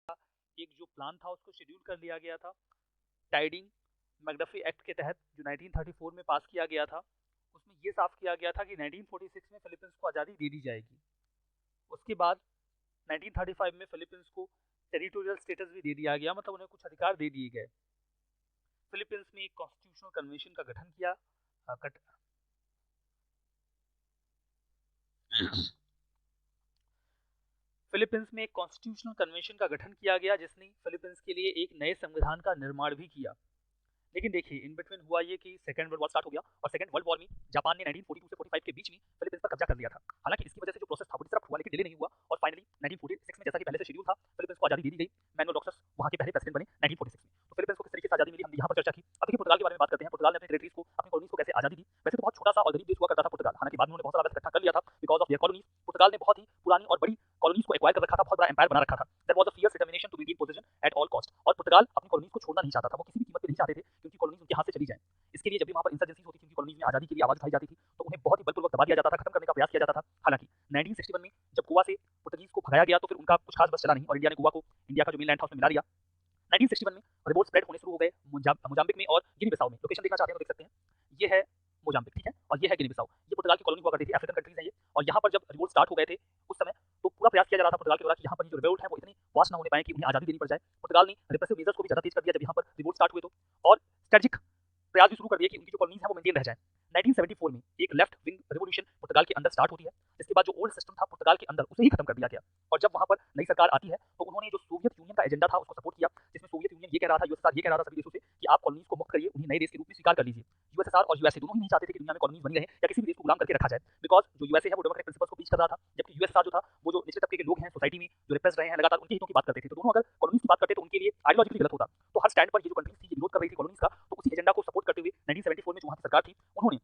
एक जो प्लान था उसको शेड्यूल कर लिया गया था। टाइडिंग मैकडफी एक्ट के तहत जो 1934 में पास किया गया था, उसमें ये साफ किया गया था कि 1946 में फिलीपींस को आज़ादी दे दी जाएगी। उसके बाद 1935 में फिलीपींस को टेरिटोरियल स्टेटस भी दे दिया गया, मतलब उन्हें कुछ अधिकार दे दिए गए। फिलीपींस में एक कॉन्स्टिट्यूशनल कन्वेंशन का गठन किया फिलीपींस में एक कॉन्स्टिट्यूशनल कन्वेंशन का गठन किया गया, जिसने फिलीपींस के लिए एक नए संविधान का निर्माण भी किया। लेकिन देखिए इन बिटवीन हुआ ये कि सेकंड वर्ल्ड वॉर स्टार्ट हो गया, और सेकंड वर्ल्ड वॉर में जापान ने 1942 से 45 के बीच में फिलीपींस पर कब्जा कर लिया था। हालांकि इसकी वजह से जो प्रोसेस था वो डिस्टर्ब हुआ, लेकिन डिले नहीं हुआ, और फाइनली 1946 में जैसा कि पहले से शेड्यूल था फिलीपींस को आजादी दे दी गई। मैनुअल डॉक्टर्स वहां के पहले प्रेसिडेंट बने 1946 में। तो फिलीपींस को किस तरीके से आजादी मिली हमने यहाँ पर चर्चा की। अब देखिए पुर्तगाल के बारे में बात करते हैं। पुर्तगाल ने अपने टेरिटरीज को, अपनी कॉलोनीज को कैसे आजादी दी। वैसे तो बहुत छोटा सा और गरीब देश हुआ करता था पुर्तगाल, हालांकि बाद में उन्होंने बहुत सारा इकट्ठा कर लिया था बिकॉज ऑफ देयर कॉलोनीज। पुर्तगाल ने बहुत ही पुरानी और बड़ी कॉलोनीज को एक्वायर कर रखा था, बहुत बड़ा एम्पायर बना रखा था। There was a fierce determination to maintain position at all cost, और पुर्तगाल अपनी कॉलोनीज को छोड़ना नहीं चाहता था। वो किसी भी कीमत पे नहीं चाहते थे कि उनकी कॉलोनीज उनके हाथ से चली जाए। इसके लिए जब भी वहां पर इंसर्जेंसीज होती थी, उनकी कॉलोनीज में आजादी के लिए आवाज उठाई जाती थी, तो उन्हें बहुत ही बलपूर्वक दबा दिया जाता था, खत्म करने का प्रयास किया जाता था। हालांकि 1961 में जब गोवा से पुर्तगीज को भगाया गया, तो फिर उनका कुछ खास बस चला नहीं और इंडिया ने गोवा को इंडिया का जो मेनलैंड था उसमें मिला दिया। 1961 में रिवोल्ट स्प्रेड होने शुरू हो गए मोजाम्बिक में और गिनी बिसाऊ में। लोकेशन देखना चाहते हैं तो देख सकते हैं, ये है मोजाम्बिक, ठीक है, और ये है गिनी बिसाऊ। ये पुर्तगाल की कॉलोनी हुआ करती थी, अफ्रीकन कंट्रीज है ये। और यहाँ पर जब रिवोल्ट स्टार्ट हो गए थे उस समय, तो पूरा प्रयास किया जा रहा था पुर्तगाल के द्वारा कि यहाँ पर जो रिवोल्ट है वो इतनी वास्ट ना होने पाए कि उन्हें आजादी देनी पड़ जाए। पुर्तगाल ने रिप्रेसिव मेजर्स को भी ज्यादा तेज कर दिया जब यहाँ पर रिवोल्ट स्टार्ट हुए तो, और स्ट्रेटेजिक प्रयास भी शुरू कर दिए कि उनकी जो कॉलोनीज है वो मेंटेन रह जाए। 1974 में एक लेफ्ट विंग रिवोल्यूशन पुर्तगाल के अंदर स्टार्ट होती है, जिसके बाद जो ओल्ड सिस्टम था पुर्तगाल के अंदर उसे ही खत्म कर दिया गया। और जब वहां पर नई सरकार आती है तो उन्होंने जो सोवियत यूनियन का एजेंडा था उसको सपोर्ट किया, जिसमें सोवियत यूनियन ये कह रहा था, यूएसएसआर ये कह रहा था सभी देशों से कि आप कॉलोनीज को मुक्त करिए, उन्हें नए देश के रूप में स्वीकार कर लीजिए। यूएसएसआर और यूएसए दोनों ही नहीं चाहते थे कि दुनिया में कॉलोनीज बनी रहे या किसी भी देश को गुलाम करके रखा जाए, बिकॉज जो यूएसए है वो डेमोक्रेटिक प्रिंसिपल्स को पीछ कर रहा था, जबकि यूएसएसआर जो था वो जो निचले तबके के लोग हैं सोसाइटी में जो रिप्रेस रहे हैं लगातार उनके हितों की बात करते थे। तो दोनों अगर कॉलोनीज की बात करते तो उनके लिए आइडियोलॉजिकली गलत होता। तो हर स्टैंड पर ये जो कंट्रीज थी विरोध कर रही थी कॉलोनीज का, तो उसी एजेंडा को सपोर्ट करते हुए 1974 में जो वहां की सरकार थी उन्होंने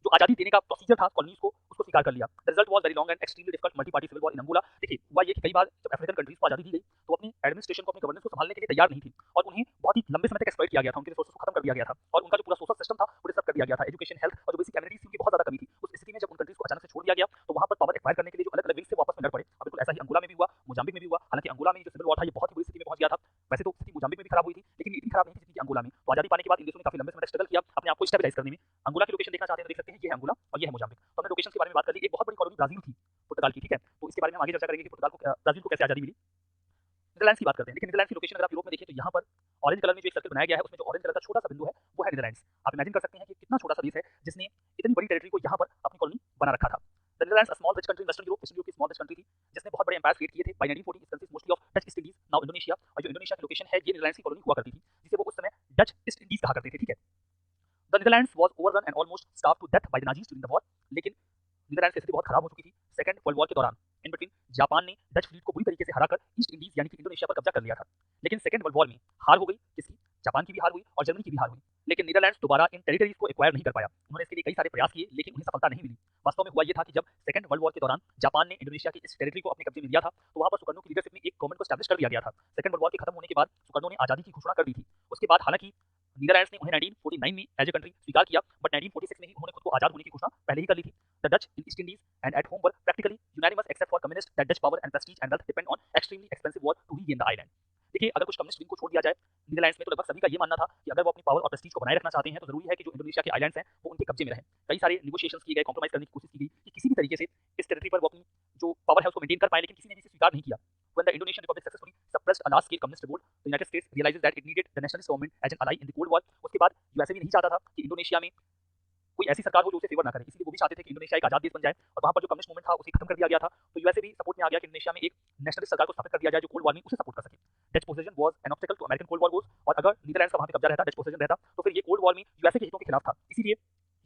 जो आजादी देने का प्रोसीजर था कॉलोनीज को उसको स्वीकार कर लिया। The result was very long and extremely difficult multi party civil war in Angola. देखिए हुआ ये कि कई बार जब अफ्रीकन कंट्रीज को आजादी दी गई तो अपनी एडमिनिस्ट्रेशन को, अपनी गवर्नेंस को संभालने के लिए तैयार नहीं थी, और उन्हें बहुत ही लंबे समय तक एक्सप्लॉइट किया गया था, उनके रिसोर्सेज को खत्म कर दिया गया था, और उनका जो पूरा सोशल सिस्टम था वो डिस्टर्ब कर दिया गया था। एजुकेशन, हेल्थ और जो बेसिक एमिनिटीज थी उनकी बहुत ज्यादा कमी थी। उस स्थिति में जब उन कंट्रीज को अचानक से छोड़ दिया गया तो वहां पर पावर एक्वायर करने के लिए जो अलग अलग विंग्स थे वो आपस में लड़ पड़े। अब बिल्कुल ऐसा ही अंगोला में भी हुआ, मोजाम्बिक में भी हुआ। हालांकि अंगोला में जो सिविल वॉर था ये बहुत ही बुरी स्थिति में पहुंच गया था। वैसे तो स्थिति मोजाम्बिक में भी खराब हुई थी, लेकिन इतनी खराब नहीं थी जितनी अंगोला में। तो आजादी पाने के बाद इन देशों ने काफी लंबे समय तक स्ट्रगल किया अपने आप को स्टेबलाइज करने में। अंगोला की लोकेशन देखना चाहते हैं तो देख सकते हैं, ये है अंगोला और ये है मोजाम्बिक। तो हमने लोकेशन के बारे में बात कर ली। एक बहुत बड़ी कॉलोनी ब्राजील थी पुर्तगाल की, ठीक है, तो इसके बारे में हम आगे चर्चा करेंगे कि पुर्तगाल को ब्राजील को कैसे आजादी मिली। नीदरलैंड्स की बात करते हैं। देखिए नीदरलैंड्स की लोकेशन अगर आप यूरोप में देखें तो यहाँ पर ऑरेंज कलर में जो एक सर्कल बनाया गया है उसमें जो ऑरेंज कलर का छोटा सा बिंदु है वो है नीदरलैंड्स। आप इमेजिन कर सकते हैं कि कितना छोटा सा देश है जिसने इतनी बड़ी टेरिटरी को यहाँ पर अपनी कॉलोनी बना रखा था। The Netherlands, a small rich country in western Europe, eastern Europe की स्मॉल रिच कंट्री थी जिसने बहुत बड़े एम्पायर क्रिएट किए थे। By 1940 it consist mostly of Dutch East Indies, now Indonesia. और जो इंडोनेशिया की लोकेशन है ये नीदरलैंड्स की कॉलोनी हुआ करती थी, जिसे वो उस समय डच ईस्ट इंडीज कहा करते थे, ठीक है। The Netherlands was overrun and almost starved to death by the Nazis during the war. लेकिन नीदरलैंड की स्थिति बहुत खराब हो चुकी थी सेकंड वर्ल्ड वॉर के दौरान। इन बिटवीन जापान ने डच फ्लीट को बुरी तरीके से हराकर ईस्ट इंडीज यानी कि इंडोनेशिया पर कब्जा कर लिया था। लेकिन सेकंड वर्ल्ड वॉर में हार हो गई, किसकी? जापान की भी हार हुई और जर्मनी की भी हार हुई। लेकिन नीदरलैंड्स दोबारा इन टेरिटरीज को एक्वायर नहीं कर पाया। उन्होंने इसके लिए कई सारे प्रयास किए लेकिन उन्हें सफलता नहीं मिली। वास्तव में हुआ ये था कि जब सेकंड वर्ल्ड वॉर के दौरान जापान ने इंडोनेशिया की इस टेरिटरी को अपने कब्जे में लिया था तो वहां पर सुकर्णो की लीडरशिप में एक गवर्नमेंट को एस्टैब्लिश कर दिया गया था। सेकंड वर्ल्ड वॉर के खत्म होने के बाद सुकर्णो ने आजादी की घोषणा कर दी थी। उसके बाद हालांकि नीदरलैंड्स ने उन्हें 1949 में एज ए कंट्री स्वीकार किया, बट 1946 में ही उन्होंने खुद को आजाद होने की घोषणा पहले ही कर ली थी। The Dutch in East Indies and at home were practically unanimous except for communists that Dutch power and prestige and wealth depend on extremely expensive war to regain the island. देखिए अगर कुछ कम्युनिस्ट विंग को छोड़ दिया जाए Netherlands में तो लगभग सभी का ये मानना था कि अगर वो अपनी पावर और प्रेस्टीज को बनाए रखना चाहते हैं तो जरूरी है कि जो इंडोनेशिया के आइलैंड्स हैं वो उनके कब्जे में रहें। कई सारे नेगोशिएशंस किए गए, कॉम्प्रोमाइज करने की कोशिश की गई कि किसी भी तरीके से इस टेरिटरी पर वो अपनी जो पावर है उसको मेंटेन कर पाए, लेकिन किसी ने भी इसे स्वीकार नहीं किया। When the Indonesian Republic successfully suppressed a large-scale communist revolt, the United States realizes that it needed the nationalist government as an ally in the Cold War. उसके बाद यूएसए भी नहीं चाहता था कि इंडोनेशिया में कोई ऐसी सरकार हो जो उसे फेवर ना करे, इसलिए वो भी चाहते थे कि इंडोनेशिया एक आजाद देश बन जाए और वहां पर जो कम्युनिस्ट मूवमेंट था उसे खत्म कर दिया गया था। तो यूएसए भी सपोर्ट में आ गया कि इंडोनेशिया में एक नेशनलिस्ट सरकार को स्थापित कर दिया जाए जो कोल्ड वॉर में उसे सपोर्ट कर सके। Dutch position was an obstacle to American cold war goals, और अगर नीदरलैंड्स का वहां पे कब्जा रहता, डच पोजीशन रहता, तो फिर ये कोल्ड वॉर में यूएसए के हितों के खिलाफ था। इसीलिए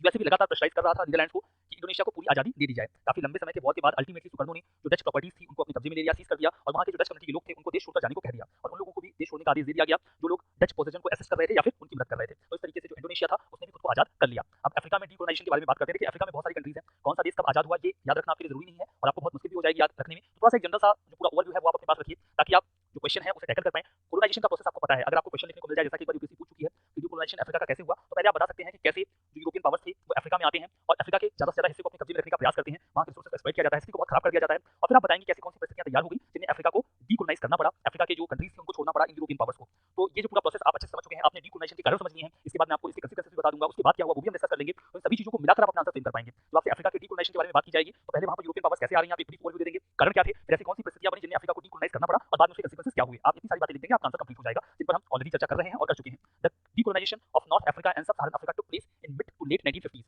यूएसए भी लगातार प्रेशराइज कर रहा था नीदरलैंड्स को कि इंडोनेशिया को पूरी आजादी दे दी जाए। काफी लंबे समय के वॉर के बाद अल्टीमेटली सुकर्णो ने जो डच प्रॉपर्टीज थी उनको अपने कब्जे में ले लिया, सीज कर दिया, और वहां के जो डच कम्युनिटी के लोग थे उनको देश छोड़कर जाने को कह दिया, और उन लोगों को भी देश छोड़ने का आदेश दे दिया गया जो लोग डच पोजीशन को एसेस कर रहे थे या फिर उनकी मदद कर रहे थे। तो इस तरीके से जो इंडोनेशिया था उसने भी खुद को आजाद कर लिया। अब अफ्रीका में डीकोलोनाइजेशन के बारे में बात करते हैं। देखिए अफ्रीका में बहुत सारी कंट्रीज हैं, कौन सा देश कब आजाद हुआ ये याद रखना आपके लिए जरूरी नहीं है और आपको बहुत मुश्किल भी हो जाएगी याद रखने में। तो थोड़ा सा एक जनरल सा जो पूरा ओवरव्यू है वो आप अपने पास रखिए ताकि आप जो क्वेश्चन है उसे टैकल कर पाएं। कोलोनाइजेशन का प्रोसेस आपको पता है, अगर आपको क्वेश्चन लिखने को मिल जाए जैसा कि एक बार यूपीएससी पूछ चुकी है कि डीकोलोनाइजेशन अफ्रीका का कैसे हुआ, तो पहले आप बता सकते हैं कि कैसे जो यूरोपियन पावर्स थे वो अफ्रीका में आते हैं और अफ्रीका के ज्यादा से ज्यादा हिस्से को अपने कब्जे में रखने का प्रयास करते हैं, वहां के रिसोर्सेज को एक्सप्लॉइट किया जाता है, स्थिति को बहुत खराब कर दिया जाता है, और फिर आप बताएंगे कि ऐसी कौन सी परिस्थितियां तैयार हो गई जिन्हें अफ्रीका को डीकोलोनाइज करना पड़ा। अफ्रीका के जो कंट्रीज थी उनको छोड़ना पड़ा इन यूरोपियन पावर्स को। तो ये जो पूरा प्रोसेस आप अच्छे से समझ चुके हैं, आपने डीकोलोनाइजेशन के कारण समझ लिए हैं, इसके बाद मैं आपको इसके कंसीक्वेंसेस भी बता दूंगा, उसके बाद क्या हुआ वो भी हम डिस्कस कर लेंगे। तो इन सभी चीजों को मिलाकर आप अपना आंसर फ्रेम कर पाएंगे। तो आपसे अफ्रीका के डीकोलोनाइजेशन के बारे में बात की जाएगी, तो पहले वहां पर यूरोपियन पावर्स कैसे आ रही हैं आप एक ब्रीफ ओवरव्यू दे देंगे, कारण क्या थे, फिर ऐसी कौन सी परिस्थितियां बनी जिन्हें अफ्रीका को डीकोलोनाइज करना पड़ा और बाद में उसके कंसीक्वेंसेस क्या हुए। आप इतनी सारी बातें लिख देंगे, आपका आंसर कंप्लीट हो जाएगा, जिन पर हम ऑलरेडी चर्चा कर रहे हैं और कर चुके हैं। The decolonization of North Africa and sub Saharan Africa took place in mid to late 1950s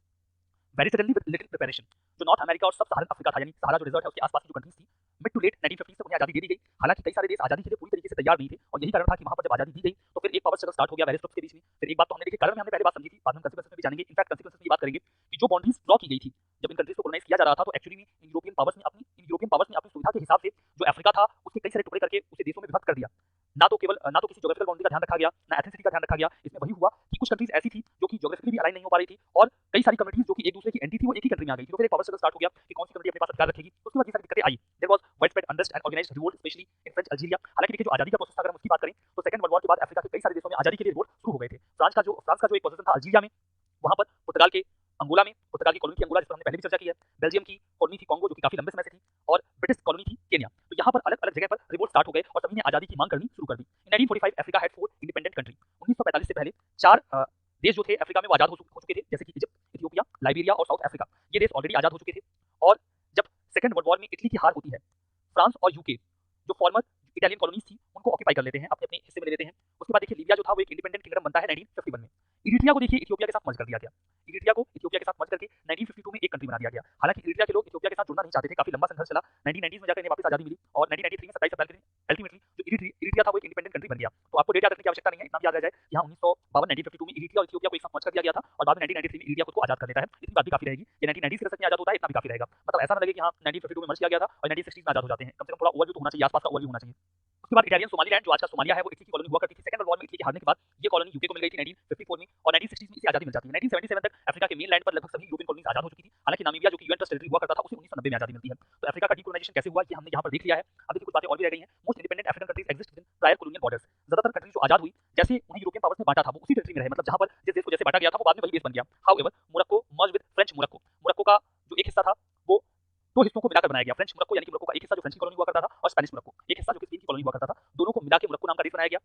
very suddenly with little preparation. जो नॉर्थ अमेरिका और सब सहारन अफ्रीका था, यानी सहारा जो रिजर्व है उसके आसपास की जो कंट्रीज थी, मिड टू लेट 1950s तक उन्हें आजादी दे दी गई। हालांकि कई सारे देश आजादी के लिए पूरी तरीके से तैयार नहीं थे और यही कारण था कि वहां पर जब आजादी दी गई तो फिर एक पावर स्ट्रगल स्टार्ट हो गया वेरियस ग्रुप्स के बीच में। फिर एक बात तो हमने देखी, कारण में हमने पहले बात समझी थी, बाद में कंसीक्वेंसेस में भी जानेंगे। इनफैक्ट कंसीक्वेंसेस में ये बात करेंगे कि जो बाउंड्रीज ड्रॉ की गई थी जब इन कंट्रीज को कॉलोनाइज किया जा रहा था, तो एक्चुअली में इन यूरोपियन पावर्स ने अपनी सुविधा के हिसाब से जो अफ्रीका था उसके कई सारे टुकड़े करके उसे देशों में विभक्त कर दिया। ना तो किसी ज्योग्राफिकल बाउंड्री का ध्यान रखा गया, ना एथनिसिटी का ध्यान रखा गया। इसमें वही हुआ कि कुछ कंट्रीज ऐसी थी जो कि ज्योग्राफिकली भी अलाइन नहीं हो पा रही थी और कई सारी कम्युनिटीज जो कि एक दूसरे की एंटी थी वो एक ही कंट्री में आ गई थी। तो फिर एक पावर स्ट्रगल स्टार्ट हो गया कि कौन सी कम्युनिटी अपने पास अधिकार रखेगी। उसके बाद ये सारी दिक्कतें आई। There was widespread unrest and organised revolt specially in French Algeria. हालांकि देखिए जो आजादी का प्रोसेस था, अगर हम उसकी बात करें तो सेकंड वर्ल्ड वॉर के बाद अफ्रीका के कई सारे देशों में आजादी के लिए रिवोल्ट शुरू हो गए थे। फ्रांस का जो एक पोजीशन था अल्जीरिया में, वहां पर पुर्तगाल के अंगोला में, पुर्तगाल की कॉलोनी थी अंगोला जिस पर हमने पहले भी चर्चा की है, बेल्जियम की कॉलोनी थी कॉन्गो जो कि काफी लंबे समय से थी, और ब्रिटिश कॉलोनी थी केन्या। तो यहाँ पर अलग अलग जगह पर रिवोल्ट स्टार्ट हो गए और सभी ने आजादी की मांग करनी शुरू कर दी। इन 1945 अफ्रीका हैड 4 इंडिपेंडेंट कंट्री। 1945 से पहले 4 देश जो थे अफ्रीका में वो आजाद हो चुके थे, जैसे कि इजिप्ट, इथियोपिया, लाइबेरिया और साउथ अफ्रीका। ये देश ऑलरेडी आजाद हो चुके थे। और जब सेकंड वर्ल्ड वॉर में इटली की हार होती है, फ्रांस और यूके जो फॉर्मर इटालियन कॉलोनीज थी उनको ऑक्यूपाई कर लेते हैं, अपने अपने हिस्से में ले लेते हैं। उसके बाद देखिए लीबिया जो था वो एक इंडिपेंडेंट किंगडम बनता है 1951 में। इरिट्रिया को देखिए इथियोपिया के साथ मर्ज कर दिया गया। इरिट्रिया को इथियोपिया के साथ मर्ज करके 1952 में एक कंट्री बना दिया गया। हालांकि इरिट्रिया के लोग इथियोपिया के साथ जुड़ना नहीं चाहते थे, काफी लंबा संघर्ष चला। 1990s में जाकर इन्हें वापस आजादी मिली और 1993 में 27 अप्रैल के दिन अल्टीमेटली जो इरिट्रिया था वो एक इंडिपेंडेंट कंट्री बन गया। तो आपको डेट याद रखने की आवश्यकता नहीं है, इतना याद रह जाए। यहाँ 1952 1952 में इरिट्रिया और इथियोपिया को एक साथ मर्ज कर दिया गया था और बाद में 1993 में इरिट्रिया खुद को आजाद कर लेता है। इतनी बात भी काफी रहेगी। ये 1990s के दशक में आजाद होता है, इतना भी काफी रहेगा। मतलब ऐसा ना लगे कि हाँ 1952 में मर्ज किया गया था और 1960s में आजाद हो जाते हैं। कम से कम थोड़ा ओवरव्यू तो होना चाहिए, आसपास का ओवरव्यू होना चाहिए। उसके बाद इटालियन सोमालीलैंड जो आज का सोमालिया है वो इटली की कॉलोनी हुआ करती थी। सेकंड वर्ल्ड वॉर में इटली के हारने के बाद ये कॉलोनी यूके को मिल गई थी 1954 में और 1960s में इसे आजादी मिल जाती है। 1977 तक अफ्रीका के मेनलैंड पर लगभग सभी यूरोपियन कॉलोनीज आजाद हो चुकी थी। हालांकि नामीबिया जो कि यूएन ट्रस्ट टेरिटरी हुआ करता था उसे 1990 में आजादी मिलती है। तो अफ्रीका का डीकोलोनाइजेशन कैसे हुआ ये हमने यहाँ पर देख लिया है। अब देखिए कुछ बातें और भी रह गई हैं। Most independent African countries exist within prior colonial borders. ज्यादातर कंट्रीज जो आजाद हुई जैसे उन्हें यूरोपियन पावर्स ने बांटा था वो उसी टेरिटरी में रहे, मतलब जहां पर जिस देश को जैसे बांटा गया था वो बाद में वही देश बन गया। However Morocco merge with French Morocco. Morocco का जो एक हिस्सा था वो दो हिस्सों को मिलाकर बनाया गया। फ्रेंच मोरक्को यानी कि मोरक्को का एक हिस्सा जो फ्रेंच की कॉलोनी हुआ करता था और स्पेनिश मोरक्को एक हिस्सा जो कि स्पेन की कॉलोनी हुआ करता था, दोनों को मिलाकर मोरक्को नाम का देश बनाया गया।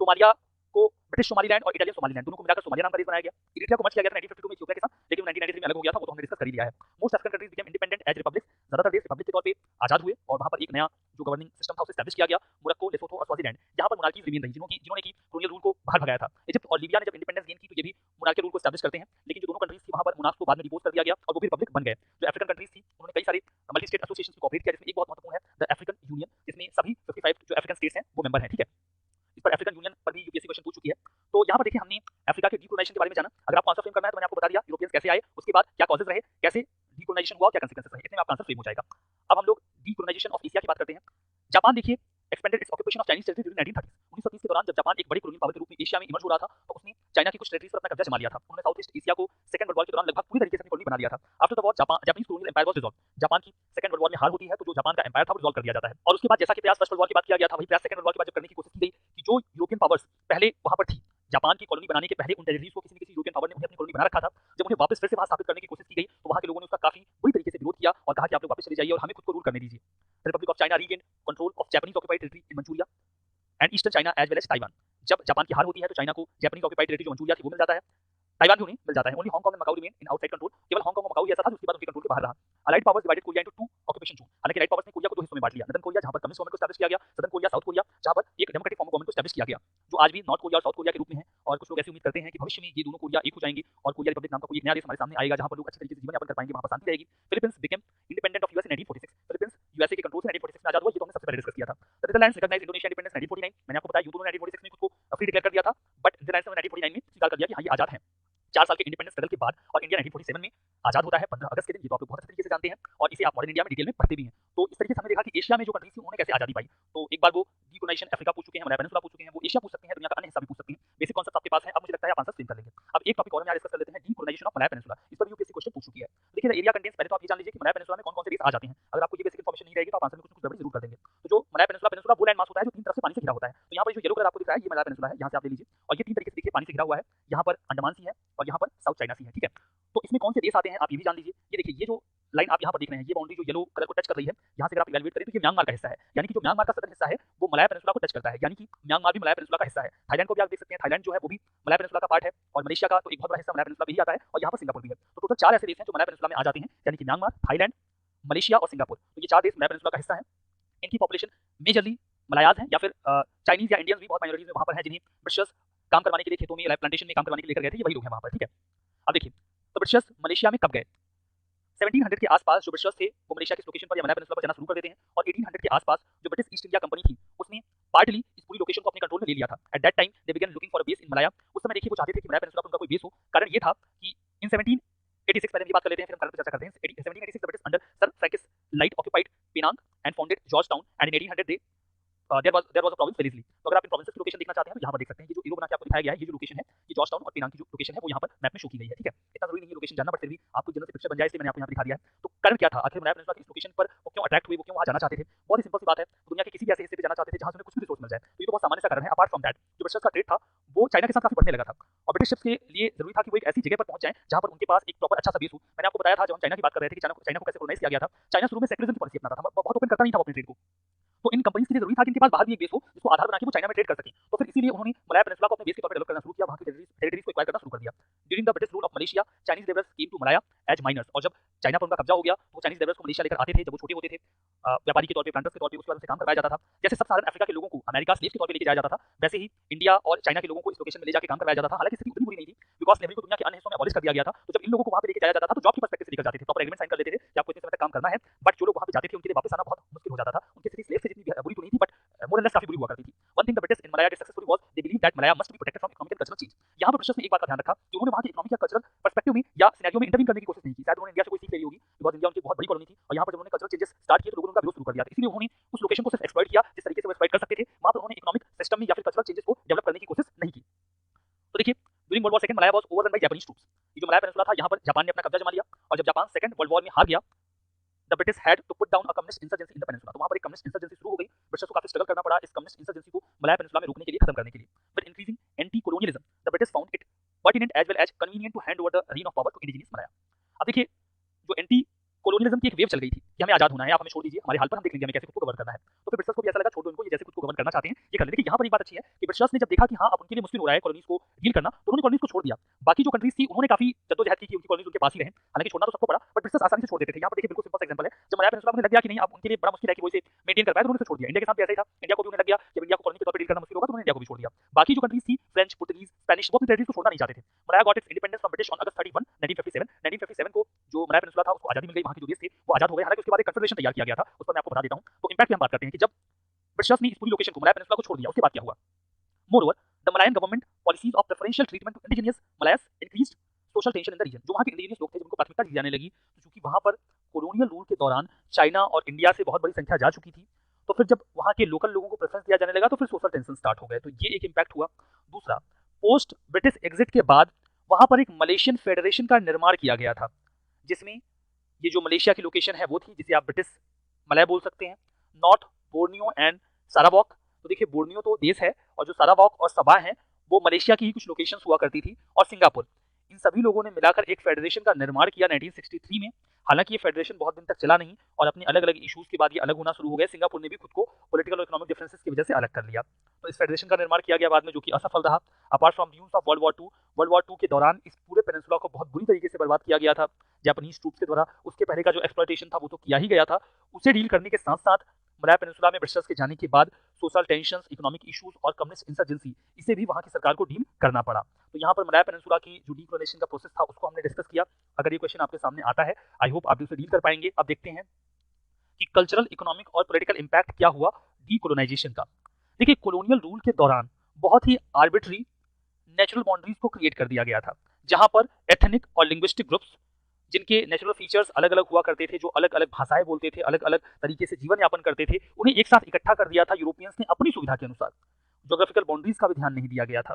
सोमालिया को ब्रिटिश सोमालीलैंड और इटालियन सोमालीलैंड दोनों को मिलाकर सोमालिया नाम का देश बनाया गया। इरिट्रिया को मर्ज किया गया था 1952 में इथियोपिया के साथ, लेकिन 1993 में अलग हो गया था, वो तो हमने डिस्कस कर ही लिया है। Most African countries became independent as republics. ज्यादातर देश रिपब्लिक के तौर पे आजाद हुए और वहां पर एक नया जो गवर्निंग सिस्टम था उसे एस्टैब्लिश किया गया। मोरक्को, लेसोथो और स्वाजीलैंड यहाँ पर मोनार्कीज रिमेन रही जिन्होंने की कोलोनियल रूल को बाहर भगाया था। इजिप्ट और लीबिया ने जब इंडिपेंडेंस गेन की तो ये भी मोनार्की रूल को एस्टैब्लिश करते हैं, लेकिन जो दोनों कंट्रीज थी वहां पर मोनार्क्स को बाद में डिपोज कर दिया गया और वो भी रिपब्लिक बन गए। जो अफ्रीकन कंट्रीज थी उन्होंने कई सारे मल्टी स्टेट एसोसिएशन में कोऑपरेट किया, जिसमें एक बहुत महत्वपूर्ण है द अफ्रीकन यूनियन, जिसमें सभी 55 जो अफ्रीकन स्टेट्स हैं वो मेंबर हैं। ठीक है, इस पर अफ्रीकन यूनियन पर भी यूपीएससी क्वेश्चन पूछ चुकी है। तो यहाँ पर देखिए हमने अफ्रीका के डीकोलोनाइजेशन के बारे में जाना। अगर आपको आंसर फ्रेम करना है तो मैंने आपको बता दिया यूरोपियंस कैसे आए, उसके बाद क्या कॉजेज रहे, कैसे डीकोलोनाइजेशन हुआ, क्या कंसीक्वेंसेस रहे, इतने में आपका आंसर फ्रेम हो जाएगा। अब हम लोग डीकोलोनाइजेशन ऑफ एशिया की बात करते हैं। जापान देखिए expanded it's occupation of Chinese territory during 1930s। 1930 के दौरान जब जापान एक बड़ी कॉलोनी पावर के रूप में एशिया में इमर्ज हो रहा था तो उसने चाइना की कुछ टेरिटरीज पर अपना कब्जा जमा लिया था। उन्होंने साउथ ईस्ट एशिया को सेकंड वर्ल्ड वॉर के दौरान लगभग पूरी तरीके से अपनी कॉलोनी बना लिया था। After the war Japanese colonial empire was dissolved. Japan की सेकंड वर्ल्ड वॉर में हार होती है तो जो जापान का एम्पायर था वो डिसॉल्व कर दिया जाता है और उसके बाद जैसा कि प्रयास फर्स्ट वर्ल्ड वॉर के बाद किया गया था वही प्रयास सेकंड वर्ल्ड वॉर के बाद जब करने की कोशिश की गई कि जो यूरोपियन पावर्स पहले वहां पर थी, जापान की कॉलोनी बनाने के पहले उन टेरिटरीज को किसी न किसी यूरोपियन पावर ने उन्हें अपनी कॉलोनी बना रखा था। जब उन्हें वापस फिर से वहां स्थापित करने की कोशिश की गई तो वहां के लोगों ने उसका काफी बुरी तरीके से विरोध किया और कहा कि आप लोग वापस चले जाइए और हमें खुद को रूल करने दीजिए। Republic of China regained control of Japanese occupied territory in Manchuria and eastern China as well as Taiwan. जब जापान की हार होती है तो चाइना को जापानीज ऑक्युपाइड टेरिटरी जो मंचूरिया थी वो मिल जाता है, ताइवान भी उन्हें मिल जाता है। Only Hong Kong and Macau remain in outside control. केवल हांगकांग और मकाऊ ही ऐसा था जो उसके बाद उनके कंट्रोल के बाहर रहा। Allied powers divided Korea into 2 occupation zone. हालांकि अलाइड पावर्स ने कोरिया को दो हिस्सों में बांट लिया, नॉर्दर्न कोरिया जहां पर कम्युनिस्ट गवर्नमेंट को एस्टैब्लिश किया गया, सदर्न कोरिया साउथ कोरिया जहां पर एक डेमोक्रेटिक फॉर्म ऑफ गवर्नमेंट को एस्टैब्लिश किया गया, जो आज भी नॉर्थ कोरिया और साउथ कोरिया के रूप में है। और कुछ लोग ऐसी उम्मीद करते हैं कि भविष्य में ये दोनों कोरिया एक हो जाएंगे और कोरिया रिपब्लिक नाम का कोई एक नया देश हमारे सामने आएगा जहां पर लोग अच्छे तरीके से जीवन यापन कर पाएंगे, वहां पर शांति रहेगी। Philippines became independent of US in 1946। Philippines USA के कंट्रोल से 1946 में आजाद हुआ, ये तो हमने सबसे पहले डिस्कस किया था। Netherlands recognised Indonesia independence 1949। मैंने आपको बताया यूरोप ने 1946 में खुद को फ्री डिक्लेयर कर दिया था, बट नीदरलैंड्स ने 1949 में स्वीकार कर दिया कि हाँ ये आजाद है। 4 साल के इंडिपेंडेंस स्ट्रगल के बाद और इंडिया 1947 में आजाद होता है 15 अगस्त के दिन। ये तो आप लोग बहुत अच्छे तरीके से जानते हैं और इसे आप मॉडर्न इंडिया में डिटेल में पढ़ते भी हैं। तो इस तरीके से हमने देखा कि एशिया में जो कंट्रीज थी उन्होंने कैसे आजादी पाई। तो एक बार वो डीकोलोनाइजेशन अफ्रीका पूछ चुके हैं, मलाया पेनिनसुला पूछ चुके हैं, वो एशिया पूछ सकते हैं, दुनिया का अन्य हिस्सा भी पूछ सकते हैं। बेसिक कॉन्सेप्ट आपके पास है, अब मुझे लगता है आप आंसर फ्रेम कर लेंगे। अब एक टॉपिक और हम यहाँ डिस्कस कर लेते हैं, डीकोलोनाइजेशन ऑफ मलाया पेनिनसुला। इस पर यूपीएससी क्वेश्चन पूछ चुकी है। देखिए एरिया कंटेंस, पहले तो आप ये जान लीजिए कि मलाया पेनिनसुला में कौन-कौन से देश आ जाते हैं। अगर आपको ये बेसिक इन्फॉर्मेशन नहीं रहेगी तो आप आंसर में कुछ गड़बड़ी जरूर कर देंगे। तो जो मलाया पेनिनसुला वो लैंड मास होता है जो तीन तरफ से पानी से घिरा होता है। तो यहाँ पर जो येलो कलर आपको दिख रहा है ये मलाया पेनिनसुला है, यहाँ से आप ले लीजिए और ये तीन तरीके से देखिए पानी से घिरा हुआ है। यहाँ पर अंडमान सी है और यहाँ पर साउथ चाइना सी है। ठीक है, तो इसमें कौन से देश आते हैं आप ये भी जान लीजिए। ये देखिए ये जो लाइन आप यहाँ पर देख रहे हैं, ये बाउंड्री जो येलो कलर को टच कर रही है, यहाँ से अगर आप इवैल्यूएट करें तो ये म्यांमार का हिस्सा है। यानी कि जो म्यांमार का सदर्न हिस्सा है वो मलाया पेनिनसुला को टच करता है, यानी कि म्यांमार भी मलाया पेनिनसुला का हिस्सा है। थाईलैंड को भी आप देख सकते हैं, थाईलैंड जो है वो भी मलाया पेनिनसुला का पार्ट है, और मलेशिया का तो एक बहुत बड़ा हिस्सा मलाया पेनिनसुला में ही आता है, और यहाँ पर सिंगापुर भी है। तो टोटल 4 ऐसे देश हैं जो मलाया पेनिनसुला में आ जाते हैं, यानी कि म्यांमार, थाईलैंड, मलेशिया और सिंगापुर। तो ये 4 देश मलाया पेनिनसुला का हिस्सा है। इनकी पॉपुलेशन मेजरली मलायाज है, या फिर चाइनीज या इंडियंस भी बहुत माइनॉरिटीज में वहाँ पर हैं, जिन्हें ब्रिटिशर्स काम करवाने के लिए खेतों में या प्लांटेशन में काम करवाने के लिए लेकर गए थे, ये वही लोग हैं वहाँ पर, ठीक है। अब देखिए, तो ब्रिटिशर्स मलेशिया में कब गए? 1700 के आसपास जो ब्रिटिशर्स थे वो मलेशिया के इस लोकेशन पर या मलाया पेनिनसुला पर जाना शुरू कर देते हैं, और 1800 के आसपास जो ब्रिटिश ईस्ट इंडिया कंपनी थी उसने पार्टली इस पूरी लोकेशन को अपने कंट्रोल में ले लिया था। At that time they begin looking for a base in Malaya. उस समय देखिए वो चाहते थे कि मलाया पेनिनसुला पर उनका कोई बेस हो। कारण ये था कि इन 1786, पहले बात कर लेते हैं फिर हम कारण पर चर्चा करते हैं। 1786 the British under Sir Francis Light occupied Penang and founded George Town, and in 1800 they there was a province Wellesley. तो अगर आप इन प्रोविंसेस की लोकेशन देखना चाहते हैं तो यहाँ पर देख सकते हैं, ये जो एरो बना के आपको दिखाया गया है, ये जो लोकेशन है, ये जॉर्ज टाउन और पेनांग की जो लोकेशन है वो यहाँ पर मैप में शो की गई है, ठीक है। इतना जरूरी नहीं है लोकेशन जानना, बट फिर भी आपको जनरल से पिक्चर बन जाए इसलिए मैंने आपको यहाँ दिखा दिया है। तो कारण क्या था, आखिर मलाया पेनिनसुला की इस लोकेशन पर वो क्यों अट्रैक्ट हुए, वो क्यों वहाँ जाना चाहते थे? बहुत ही सिंपल सी बात है, दुनिया के किसी भी ऐसे हिस्से पे जाना चाहते थे जहाँ से उन्हें कुछ भी रिसोर्स मिल जाए। तो ये तो बहुत सामान्य सा कारण है। अपार्ट फ्रॉम दैट, जो ब्रिटिशर्स का ट्रेड था वो चाइना के साथ काफी बढ़ने लगा था, और ब्रिटिश शिप्स के लिए जरूरी था कि वो एक ऐसी जगह पर पहुंच जाएं जहां पर उनके पास एक प्रॉपर अच्छा सा बेस हो। मैंने आपको बताया था जब हम चाइना की बात कर रहे थे कि चाइना को कैसे कोलोनाइज किया गया था। चाइना शुरू में सेकुलरिज्म की पॉलिसी अपनाता था, बहुत ओपन करता नहीं था अपने ट्रेड को। तो इन कंपनीज के लिए जरूरी था कि इनके पास बाहर भी एक बेस हो जिसको आधार बना के वो चाइना में ट्रेड कर सकें। तो फिर इसीलिए उन्होंने मलाया पेनिनसुला को अपने बेस के तौर पर डेवलप करना शुरू किया, वहां की टेरिटरीज को एक्वायर करना शुरू कर दिया। During the British rule of Malaysia, Chinese labourers came to Malaya as miners, और जब चाइना पर उनका कब्जा हो गया तो चाइनीज लेबरर्स को मलेशिया लेकर आते थे जब वो छोटे होते थे, व्यापारी के तौर पे, प्लांटर्स के तौर पे, उसके बाद उनसे काम करवाया जाता था। जैसे सब साधारण अफ्रीका के लोगों को अमेरिका स्लेव के तौर पे लेके जाया जाता था, वैसे ही इंडिया और चाइना के लोगों को इस लोकेशन में ले जाके काम करवाया जाता था। हालांकि स्थिति उतनी बुरी नहीं थी, बिकॉज स्लेवरी को दुनिया के अन्य हिस्सों में अबॉलिश कर दिया गया था। तो जब इन लोगों को वहां पे लेके जाया जाता था तो जॉब की पर्सपेक्टिव से लेकर जाते थे, प्रॉपर एग्रीमेंट साइन कर लेते थे कि आपको इतने समय तक काम करना है। बट जो लोग वहां पे जाते थे उनके लिए वापस आना बहुत मुश्किल हो जाता था। उनकी स्थिति स्लेव से जितनी बुरी तो नहीं थी, बट मोर एंड लेस काफी बुरी हुआ करती थी। One thing the British in Malaya did successfully was they believe that Malaya must be protected from economic and cultural change. यहाँ पर ब्रिटिशर्स ने एक बात का ध्यान रखा कि उन्होंने वहां के इकोनॉमिक या कल्चरल पर्सपेक्टिव में या सिनेरियो में इंटरवीन करने की कोशिश नहीं की। शायद उन्होंने इंडिया से कोई सीख ली होगी, बिकॉज इंडिया उनकी बहुत बड़ी कॉलोनी थी, और यहाँ पर जब उन्होंने कल्चरल चेंजेस स्टार्ट किए तो लोगों ने उनका विरोध शुरू कर दिया था। इसलिए उन्होंने उस लोकेशन को सिर्फ एक्सप्लॉइट किया जिस तरीके से वो एक्सप्लॉइट कर सकते थे, वहां पर उन्होंने इकोनॉमिक सिस्टम में या फिर कल्चरल चेंजेस को डेवलप करने की कोशिश नहीं की। तो देखिए, during world war second Malaya was overrun by Japanese troops. ये जो मलाया पेनिनसुला था यहाँ पर जापान ने अपना कब्जा जमा लिया, और जब जापान सेकंड वर्ल्ड वॉर में हार गया, the British had to put down a communist insurgency in the peninsula. तो वहां पर एक कम्युनिस्ट इंसर्जेंसी शुरू हो गई। ब्रिटिशर्स को काफी स्ट्रगल करना पड़ा इस कम्युनिस्ट इंसर्जेंसी को मलाया पेनिनसुला में रोकने के लिए, खत्म करने के लिए। With increasing anti colonialism the British found it pertinent as well as convenient to hand over the rein of power to indigenous Malaya. अब देखिए, जो एंटी कोलोनियलिज्म की एक वेव चल गई थी कि हमें आजाद होना है, आप हमें छोड़ दीजिए, हमारे हाल पर हम देख लेंगे हमें कैसे खुद को गवर्न करना है। तो फिर ब्रिटिशर्स को भी ऐसा लगा छोड़ दो इनको, ये जैसे खुद को गवर्न करना चाहते हैं ये कर ले। देखिए यहाँ पर एक बात अच्छी है कि ब्रिटिशर्स ने जब देखा कि हाँ अब उनके लिए मुश्किल हो रहा है कॉलोनीज को डील करना, तो उन्होंने कॉलोनीज को छोड़ दिया। बाकी जो कंट्रीज थी उन्होंने काफी जद्दोजहद की कि उनकी कॉलोनीज उनके पास ही रहे, हालांकि छोड़ना तो सबको पड़ा, बट ब्रिटिशर्स आसानी से छोड़ देते थे। यहाँ पर देखिए बिल्कुल सिंपल एग्जांपल है, जब मलाया पेनिनसुला में लग गया कि नहीं अब उनके लिए बड़ा मुश्किल है कि वो इसे मेंटेन कर पाए, तो उन्होंने छोड़ दिया। इंडिया के साथ भी ऐसा ही था, इंडिया को भी उन्हें लग गया जब इंडिया को कॉलोनी के तौर पर डील करना मुश्किल होगा तो उन्होंने इंडिया को भी छोड़ दिया। बाकी जो कंट्रीज थी फ्रेंच, पुर्तगीज, स्पेनिश, वो अपनी टेरिटरीज को छोड़ना नहीं चाहते थे। Malaya got its independence from British on August 31 1957। 1957 को जो मलाया पेनिनसुला था उसको आजादी मिल गई, वहां के जो देश थे वो आजाद हो गए। हालांकि उसके बाद एक कन्फेडरेशन तैयार किया गया था, उस पर मैं आपको बता देता हूं। तो इंपैक्ट की हम बात करते हैं कि जब ब्रिटिशर्स ने इस पूरी लोकेशन को मलाया पेनिनसुला को छोड़ दिया उसके बाद क्या हुआ। Moreover the Malayan government policies of preferential treatment to indigenous Malays increased social tension in the region. जो वहां के इंडिजिनियस लोग थे जिनको प्राथमिकता दी जाने लगी, तो चूंकि वहां पर कॉलोनियल रूल के दौरान चाइना और इंडिया से बहुत बड़ी संख्या जा चुकी थी, तो फिर जब वहां के लोकल लोगों को प्रेफरेंस दिया जाने लगा तो फिर सोशल टेंशन स्टार्ट हो गए। तो ये एक इंपैक्ट हुआ। दूसरा, पोस्ट ब्रिटिश एग्जिट के बाद वहां पर एक मलेशियन फेडरेशन का निर्माण किया गया था, जिसमें ये जो मलेशिया की लोकेशन है वो थी जिसे आप ब्रिटिश मलय बोल सकते हैं, नॉर्थ बोर्नियो एंड सारावॉक। तो देखिए बोर्नियो तो देश है, और जो सारावॉक और सबा है वो मलेशिया की ही कुछ लोकेशंस हुआ करती थी, और सिंगापुर। इन सभी लोगों ने मिलाकर एक फेडरेशन का निर्माण किया 1963 में। हालांकि ये फेडरेशन बहुत दिन तक चला नहीं, और अपने अलग अलग इश्यूज के बाद ये अलग होना शुरू हो गए। सिंगापुर ने भी खुद को पॉलिटिकल और इकोनॉमिक डिफरेंसेस की वजह से अलग कर लिया। तो इस फेडरेशन का निर्माण किया गया बाद में, जो कि असफल रहा। Apart from use of world war two के दौरान इस पूरे पेनिनसुला को बहुत बुरी तरीके से बर्बाद किया गया था जापानीज ट्रूप्स के द्वारा। उसके पहले का जो एक्सप्लॉयटेशन था वो तो किया ही गया था। उसे डील करने के साथ साथ मलाया पेनिनसुला में ब्रिटिशर्स के जाने के बाद सोशल टेंशन, इकोनॉमिक इश्यूज और कम्युनिस्ट इंसर्जेंसी, इसे भी वहां की सरकार को डील करना पड़ा। तो यहाँ पर मलाया पेनिनसुला की जो डीकोलोनाइजेशन का प्रोसेस था उसको हमने डिस्कस किया। अगर ये क्वेश्चन आपके सामने आता है, आई होप आप इसे डील कर पाएंगे। अब देखते हैं कि कल्चरल, इकोनॉमिक और पॉलिटिकल इंपैक्ट क्या हुआ डीकोलोनाइजेशन का। देखिए, कॉलोनियल रूल के दौरान बहुत ही आर्बिट्री नेचुरल बाउंड्रीज को क्रिएट कर दिया गया था, जहां पर एथनिक और लिंग्विस्टिक ग्रुप्स जिनके नेचुरल फीचर्स अलग अलग हुआ करते थे, जो अलग अलग भाषाएं बोलते थे, अलग अलग तरीके से जीवन यापन करते थे, उन्हें एक साथ इकट्ठा कर दिया था यूरोपियंस ने अपनी सुविधा के अनुसार। ज्योग्राफिकल बाउंड्रीज का भी ध्यान नहीं दिया गया था।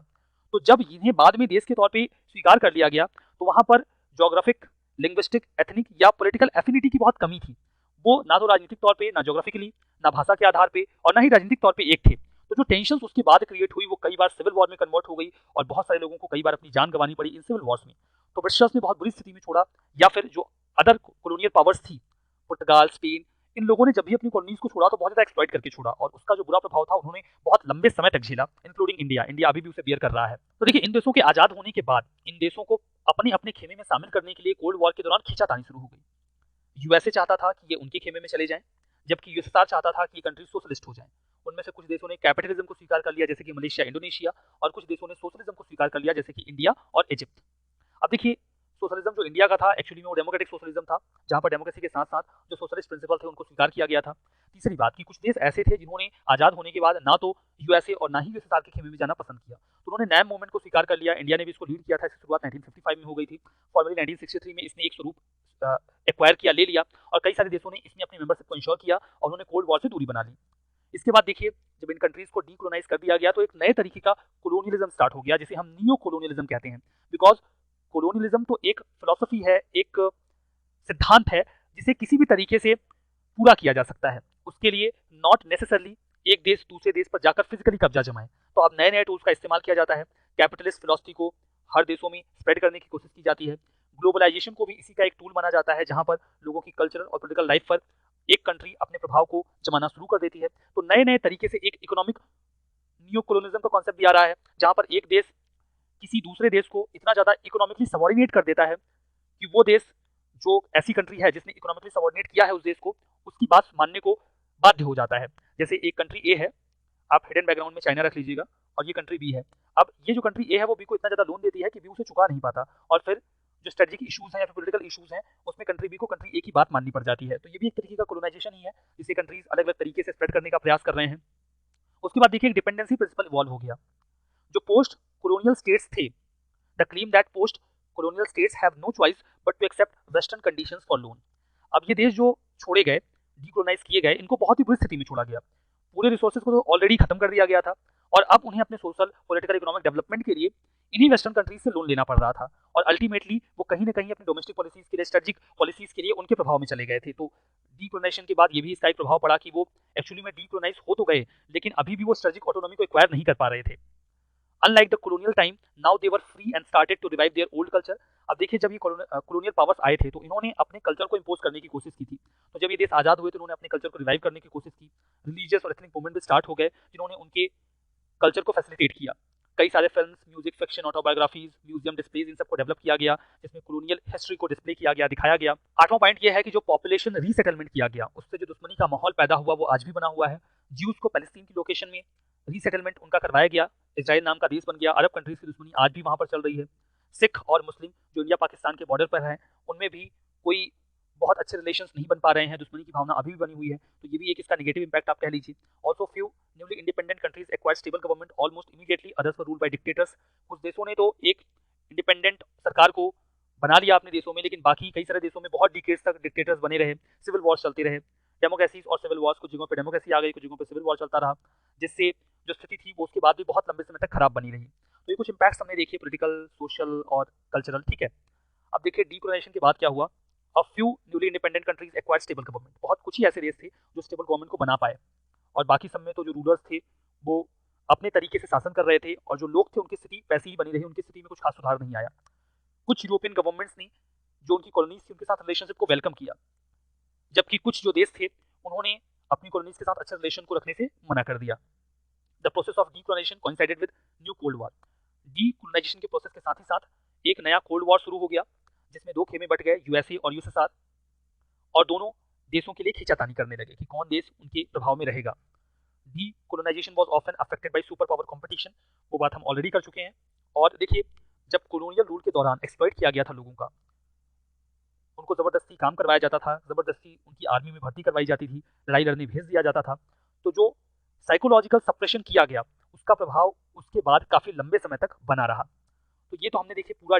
तो जब इन्हें बाद में देश के तौर पे स्वीकार कर लिया गया, तो वहां पर ज्योग्राफिक, लिंग्विस्टिक, एथनिक या पॉलिटिकल एफिनिटी की बहुत कमी थी। वो ना तो राजनीतिक तौर पे, ना ज्योग्राफिकली, ना भाषा के आधार पे, और ना ही राजनीतिक तौर पे एक थे। तो जो टेंशन उसके बाद क्रिएट हुई वो कई बार सिविल वॉर में कन्वर्ट हो गई, और बहुत सारे लोगों को कई बार अपनी जान गंवानी पड़ी इन सिविल वॉर्स में। तो ब्रिटिशर्स ने बहुत बुरी स्थिति में छोड़ा, या फिर जो अदर कॉलोनियल पावर्स थी, पुर्तगाल, स्पेन, इन लोगों ने जब भी अपनी कॉलोनीज को छोड़ा तो बहुत ज़्यादा एक्सप्लॉइट करके छोड़ा और उसका जो बुरा प्रभाव था उन्होंने बहुत लंबे समय तक झेला, इंक्लूडिंग इंडिया। इंडिया अभी भी उसे बियर कर रहा है। तो देखिए, इन देशों के आज़ाद होने के बाद इन देशों को अपने अपने खेमे में शामिल करने के लिए कोल्ड वॉर के दौरान खींचातानी शुरू हो गई। यूएसए चाहता था कि ये उनके खेमे में चले जाएं, जबकि यूएसएसआर चाहता था कि ये कंट्रीज सोशलिस्ट हो जाएं। उनमें से कुछ देशों ने कैपिटलिज्म को स्वीकार कर लिया, जैसे कि मलेशिया, इंडोनेशिया, और कुछ देशों ने सोशलिज्म को स्वीकार कर लिया, जैसे कि इंडिया और इजिप्ट। अब देखिए, सोशलिज्म जो इंडिया का था एक्चुअली में वो डेमोक्रेटिक सोशलिज्म था, जहां पर डेमोक्रेसी के साथ साथ जो सोशलिस्ट प्रिंसिपल थे उनको स्वीकार किया गया था। तीसरी बात कि कुछ देश ऐसे थे जिन्होंने आज़ाद होने के बाद ना तो यूएसए और ना ही यूएसएसआर के खेमे में जाना पसंद किया, तो उन्होंने नैम मूवमेंट को स्वीकार कर लिया। इंडिया ने भी इसको लीड किया था। इसकी शुरुआत 1955 में हो गई थी। फॉर्मली 1963 में इसने एक स्वरूप एक्वायर किया, ले लिया, और कई सारे देशों ने इसमें अपनी मेंबरशिप को इंश्योर किया और उन्होंने कोल्ड वॉर से दूरी बना ली। इसके बाद देखिए, जब इन कंट्रीज को डीकोलोनाइज कर दिया गया तो एक नए तरीके का कोलोनियलिज्म स्टार्ट हो गया, जिसे हम नियो कोलोनियलिज्म कहते हैं। बिकॉज कोलोनियलिज्म तो एक फिलॉसफी है, एक सिद्धांत है जिसे किसी भी तरीके से पूरा किया जा सकता है। उसके लिए नॉट नेसेसरली एक देश दूसरे देश पर जाकर फिजिकली कब्जा जमाए। तो अब नए नए टूल्स का इस्तेमाल किया जाता है। कैपिटलिस्ट फिलॉसफी को हर देशों में स्प्रेड करने की कोशिश की जाती है। ग्लोबलाइजेशन को भी इसी का एक टूल माना जाता है, जहां पर लोगों की कल्चरल और पॉलिटिकल लाइफ पर एक कंट्री अपने प्रभाव को जमाना शुरू कर देती है। तो नए नए तरीके से एक इकोनॉमिक न्यू कोलोनिज्म का कॉन्सेप्ट भी आ रहा है, जहां पर एक देश किसी दूसरे देश को इतना ज्यादा इकोनॉमिकली सबॉर्डिनेट कर देता है कि वो देश, जो ऐसी कंट्री है जिसने इकोनॉमिकली सबॉर्डिनेट किया है उस देश को, उसकी बात मानने को बाध्य हो जाता है। जैसे एक कंट्री ए है, आप हिडन बैकग्राउंड में चाइना रख लीजिएगा, और ये कंट्री बी है। अब ये जो कंट्री ए है वो बी को इतना ज्यादा लोन देती है कि बी उसे चुका नहीं पाता, और फिर जो स्ट्रेटेजिक इशूज हैं या फिर पॉलिटिकल इशूज हैं उसमें कंट्री बी को कंट्री ए की बात माननी पड़ जाती है। तो ये भी एक तरीके का कोलोनाइजेशन ही है, जिसे कंट्रीज अलग अलग तरीके से स्प्रेड करने का प्रयास कर रहे हैं। उसके बाद देखिए, एक डिपेंडेंसी प्रिंसिपल इवॉल्व हो गया। जो पोस्ट कोलोनियल स्टेट्स थे, the claim that post colonial states have no choice but to accept western conditions for loan। अब ये देश जो छोड़े गए, डीकोलोनाइज किए गए, इनको बहुत ही बुरी स्थिति में छोड़ा गया। पूरे रिसोर्सेज को तो ऑलरेडी खत्म कर दिया गया था, और अब उन्हें अपने सोशल, पॉलिटिकल, इकोनॉमिक डेवलपमेंट के लिए इन्हीं वेस्टर्न कंट्रीज से लोन लेना पड़ रहा था, और अल्टीमेटली वो कहीं ना कहीं अपनी डोमेस्टिक पॉलिसीज के लिए, स्ट्रेटेजिक पॉलिसीज के लिए उनके प्रभाव में चले गए थे। तो डीकोलोनाइजेशन के बाद ये भी इसका एक प्रभाव पड़ा कि वो एक्चुअली में डीकोलोनाइज हो तो गए, लेकिन अभी भी वो स्ट्रेटेजिक ऑटोनॉमी को एक्वायर नहीं कर पा रहे थे। Unlike the colonial time, now they were free and started to revive their old culture। अब देखिए, जब ये colonial powers आए थे तो इन्होंने अपने कल्चर को इम्पोज करने की कोशिश की थी। तो जब ये देश आज़ाद हुए तो इन्होंने अपने कल्चर को रिवाइव करने की कोशिश की। रिलीजियस और एथनिक मूवमेंट भी स्टार्ट हो गए, जिन्होंने उनके कल्चर को फैसिलिटेट किया। कई सारे film, music, fiction, autobiographies, museum displays, इन सबको डेवलप किया गया, जिसमें कोलोनियल हिस्ट्री को डिस्प्ले किया गया, दिखाया गया। आठवां पॉइंट ये है कि जो पॉपुलेशन रीसेटलमेंट किया गया, उससे जो दुश्मनी का माहौल पैदा हुआ वो आज भी बना हुआ है। ज्यूज को पैलेस्टीन की लोकेशन में रीसेटलमेंट उनका करवाया गया, इजराइल नाम का देश बन गया। अरब कंट्रीज की दुश्मनी आज भी वहां पर चल रही है। सिख और मुस्लिम जो इंडिया पाकिस्तान के बॉर्डर पर हैं, उनमें भी कोई बहुत अच्छे रिलेशंस नहीं बन पा रहे हैं, दुश्मनी की भावना अभी भी बनी हुई है। तो ये भी एक इसका नेगेटिव इंपैक्ट आप कह लीजिए। Also few newly independent countries acquired stable government almost immediately, others were ruled by dictators. कुछ देशों ने तो एक इंडिपेंडेंट सरकार को बना लिया अपने देशों में, लेकिन बाकी कई सारे देशों में बहुत डिकेड्स तक डिक्टेटर्स बने रहे, सिविल वॉर्स चलते रहे। डेमोक्रेसीज और सिविल वॉर्स, कुछ जगहों पर डेमोक्रेसी आ गई, कुछ जगहों पर सिविल वॉर चलता रहा, जिससे जो स्थिति थी वो उसके बाद भी बहुत लंबे समय तक खराब बनी रही। तो ये कुछ इंपैक्ट्स हमने देखे, पॉलिटिकल, सोशल और कल्चरल, ठीक है। अब देखिए, डीकोलोनाइजेशन के बाद क्या हुआ। A few newly independent countries acquired stable government. बहुत कुछ ही ऐसे देश थे जो स्टेबल गवर्नमेंट को बना पाए, और बाकी सब में तो जो रूलर्स थे वो अपने तरीके से शासन कर रहे थे, और जो लोग थे उनकी स्थिति वैसी ही बनी रही, उनकी स्थिति में कुछ खास सुधार नहीं आया। कुछ यूरोपियन गवर्नमेंट्स ने जो उनकी कॉलोनीज थी उनके साथ रिलेशनशिप को वेलकम किया, जबकि कुछ जो देश थे उन्होंने अपनी कॉलोनीज के साथ अच्छे रिलेशन को रखने से मना कर दिया। The process of decolonisation coincided with new cold war. Decolonisation के प्रोसेस के साथ ही साथ एक नया कोल्ड वॉर शुरू हो गया, जिसमें दो खेमे बट गए, यूएसए और यूएसएसआर, और दोनों देशों के लिए खींचातानी करने लगे कि कौन देश उनके प्रभाव में रहेगा। Decolonisation was often affected by super power competition, वो बात हम ऑलरेडी कर चुके हैं। और देखिए, जब कॉलोनियल रूल के दौरान एक्सप्लॉइट किया गया था लोगों का, उनको जबरदस्ती काम करवाया जाता था, जबरदस्ती उनकी आर्मी में भर्ती करवाई जाती थी, लड़ाई लड़ने भेज दिया जाता था, तो जो साइकोलॉजिकल सप्रेशन किया गया उसका प्रभाव उसके बाद काफी लंबे समय तक बना रहा। तो ये तो हमने देखिए पूरा